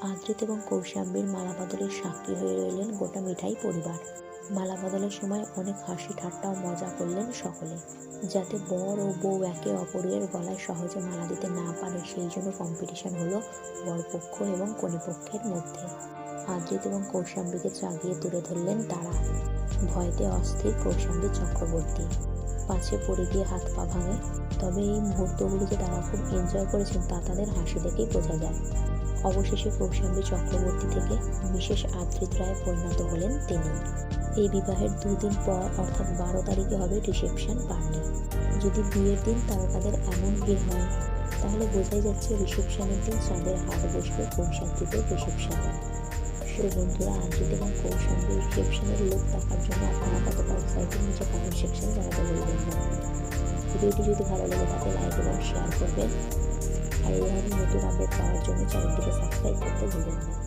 আদ্রিত এবং কৌশাম্বীর মালা বদলের সাক্ষী হয়ে রইলেন গোটা মিঠাই পরিবার। মালা বদলের সময় অনেক হাসি ঠাট্টা ও মজা করলেন সকলে, যাতে বর ও বউ একে অপরের গলায় সহজে মালা দিতে না পারে সেই জন্য কম্পিটিশন হলো বরপক্ষ এবং কনেপক্ষের মধ্যে। আদ্রিত এবং কৌশাম্বীকে চাগিয়ে তুলে ধরলেন তারা। ভয়তে অস্থির কৌশাম্বী চক্রবর্তী, পাছে পড়ে গিয়ে হাত পা ভাঙে। তবে এই মুহূর্তগুলি যে তারা খুব এনজয় করেছেন তা তাদের হাসি দেখেই বোঝা যায়। অবশেষে কৌশাম্বী চক্রবর্তী থেকে বিশেষ আদ্রিত রায়ে পরিণত হলেন তিনি। এই বিবাহের 2 দিন পর অর্থাৎ 12 তারিখে হবে রিসেপশন পার্টি। যদি বিয়ের দিন তারকাদের এমন ভিড় হয় তাহলে বোঝাই যাচ্ছে রিসেপশনের দিন চাঁদের হাট বসবে কৌশাম্বীদের রিসেপশনে। তো বন্ধুরা, আদ্রিত এবং কৌশাম্বীর রিসেপশনের লুক দেখার জন্য আপনারা কতটা এক্সাইটেড নিচে কমেন্ট সেকশনে জানাতে বলবেন না। ভিডিওটি যদি ভালো লাগে তাকে লাইক এবং শেয়ার করবেন, আর এই ধরনের নতুন আপডেট পাওয়ার জন্য চ্যানেলটিকে সাবস্ক্রাইব করতে ভুলবেন না।